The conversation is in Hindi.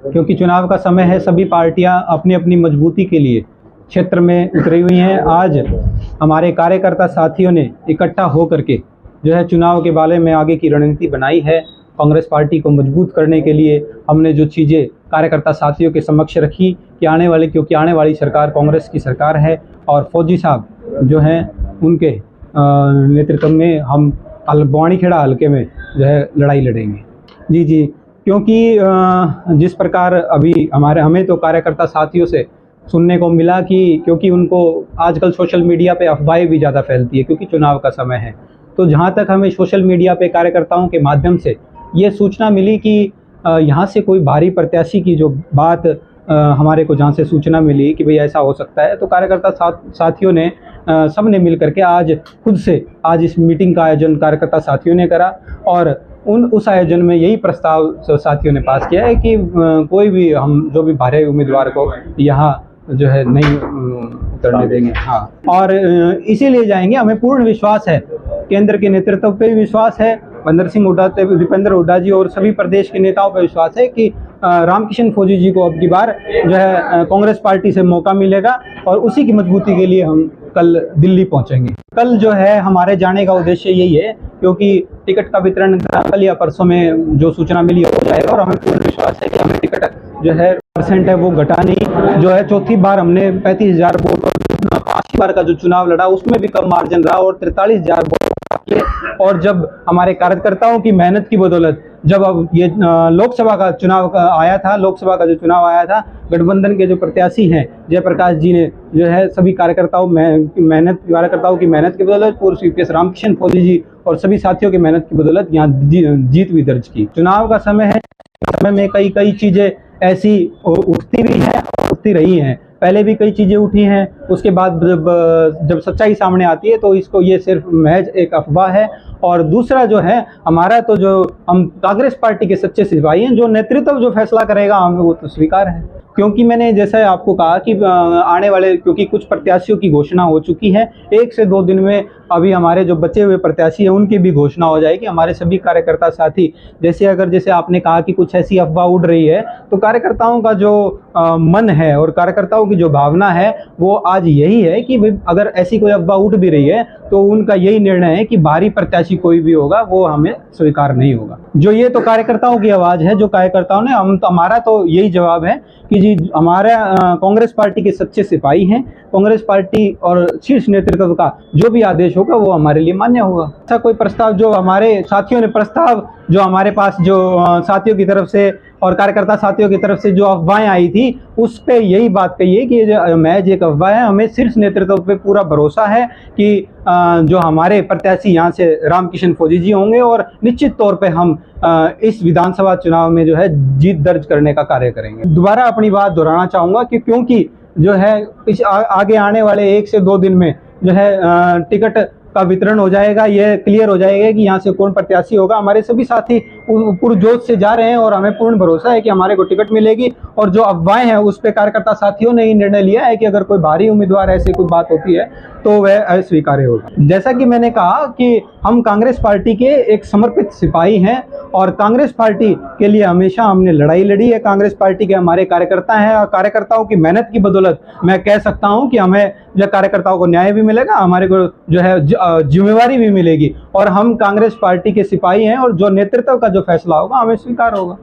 क्योंकि चुनाव का समय है। सभी पार्टियां अपनी अपनी मजबूती के लिए क्षेत्र में उतरी हुई हैं। आज हमारे कार्यकर्ता साथियों ने इकट्ठा होकर के जो है चुनाव के बारे में आगे की रणनीति बनाई है। कांग्रेस पार्टी को मजबूत करने के लिए हमने जो चीज़ें कार्यकर्ता साथियों के समक्ष रखी कि क्योंकि आने वाली सरकार कांग्रेस की सरकार है और फौजी साहब जो हैं उनके नेतृत्व में हम बवानीखेड़ा हल्के में जो है लड़ाई लड़ेंगे। जी, क्योंकि जिस प्रकार अभी हमें तो कार्यकर्ता साथियों से सुनने को मिला कि क्योंकि उनको आजकल सोशल मीडिया पे अफवाहें भी ज़्यादा फैलती है क्योंकि चुनाव का समय है। तो जहाँ तक हमें सोशल मीडिया पे कार्यकर्ताओं के माध्यम से ये सूचना मिली कि यहाँ से कोई भारी प्रत्याशी की जो बात हमारे को जहाँ से सूचना मिली कि भाई ऐसा हो सकता है, तो कार्यकर्ता साथियों ने सब ने मिल करके आज इस मीटिंग का आयोजन कार्यकर्ता साथियों ने करा और उस आयोजन में यही प्रस्ताव साथियों ने पास किया है कि कोई भी हम जो भी भारी उम्मीदवार को यहाँ जो है नहीं उतरने देंगे। हाँ, और इसीलिए जाएंगे। हमें पूर्ण विश्वास है, केंद्र के नेतृत्व पे भी विश्वास है, दीपेंद्र हुड्डा जी और सभी प्रदेश के नेताओं पर विश्वास है कि रामकिशन फौजी जी को अब की बार जो है कांग्रेस पार्टी से मौका मिलेगा और उसी की मजबूती के लिए हम कल दिल्ली पहुंचेंगे। कल जो है हमारे जाने का उद्देश्य यही है क्योंकि टिकट का वितरण कल या परसों में जो सूचना मिली हो जाएगा और हमें पूर्ण विश्वास है कि हमें टिकट जो है % है वो घटानी जो है। चौथी बार हमने 35,000 वोट और 5 बार का जो चुनाव लड़ा उसमें भी कम मार्जिन रहा और 43,000 वोट। और जब हमारे कार्यकर्ताओं की मेहनत की बदौलत जब अब ये लोकसभा का चुनाव आया था, गठबंधन के जो प्रत्याशी हैं जयप्रकाश जी ने जो है सभी कार्यकर्ताओं की मेहनत की बदौलत पूर्व CPS रामकिशन फौजी जी और सभी साथियों की मेहनत की बदौलत यहाँ जीत भी दर्ज की। चुनाव का समय है, समय में कई चीजें ऐसी उठती भी हैं और उठती रही हैं। पहले भी कई चीज़ें उठी हैं, उसके बाद जब सच्चाई सामने आती है तो ये सिर्फ महज एक अफवाह है। और दूसरा जो है हमारा तो जो हम कांग्रेस पार्टी के सच्चे सिपाही हैं, जो नेतृत्व जो फैसला करेगा हमें वो तो स्वीकार है। क्योंकि मैंने जैसे आपको कहा कि आने वाले क्योंकि कुछ प्रत्याशियों की घोषणा हो चुकी है, 1 से 2 दिन में अभी हमारे जो बचे हुए प्रत्याशी हैं उनकी भी घोषणा हो जाएगी। हमारे सभी कार्यकर्ता साथी जैसे आपने कहा कि कुछ ऐसी अफवाह उड़ रही है, तो कार्यकर्ताओं का जो मन है और कार्यकर्ताओं की जो भावना है वो आज यही है कि अगर ऐसी कोई अफवाह उठ भी रही है तो उनका यही निर्णय है कि भारी प्रत्याशी कोई भी होगा वो हमें स्वीकार नहीं होगा। जो ये तो कार्यकर्ताओं की आवाज़ है, जो कार्यकर्ताओं ने हमारा तो यही जवाब है कि जी हमारा कांग्रेस पार्टी के सच्चे सिपाही हैं। कांग्रेस पार्टी और शीर्ष नेतृत्व का जो भी आदेश होगा वो हमारे लिए मान्य होगा। ऐसा कोई प्रस्ताव जो हमारे साथियों ने जो हमारे पास जो साथियों की तरफ से और कार्यकर्ता साथियों की तरफ से जो अफवाहें आई थी उस पे यही बात कही है कि ये महज एक अफवाह है। हमें शीर्ष नेतृत्व पे पूरा भरोसा है कि जो हमारे प्रत्याशी यहाँ से रामकिशन फौजी जी होंगे और निश्चित तौर पे हम इस विधानसभा चुनाव में जो है जीत दर्ज करने का कार्य करेंगे। दोबारा अपनी बात दोहराना चाहूँगा कि क्योंकि जो है आगे आने वाले 1 से 2 दिन में जो है टिकट का वितरण हो जाएगा, ये क्लियर हो जाएगा कि यहाँ से कौन प्रत्याशी होगा। हमारे सभी साथी पुरजोश से जा रहे हैं और हमें पूर्ण भरोसा है कि हमारे को टिकट मिलेगी। और जो अफवाहें हैं उस पर कार्यकर्ता साथियों ने ही निर्णय लिया है कि अगर कोई भारी उम्मीदवार ऐसी कोई बात होती है तो वह अस्वीकार्य होगा। जैसा कि मैंने कहा कि हम कांग्रेस पार्टी के एक समर्पित सिपाही हैं और कांग्रेस पार्टी के लिए हमेशा हमने लड़ाई लड़ी है। कांग्रेस पार्टी के हमारे कार्यकर्ता हैं और कार्यकर्ताओं की मेहनत की बदौलत मैं कह सकता हूं कि हमें जो कार्यकर्ताओं को न्याय भी मिलेगा, हमारे को जो है जिम्मेवारी भी मिलेगी और हम कांग्रेस पार्टी के सिपाही हैं और जो नेतृत्व का जो फैसला होगा हमें स्वीकार होगा।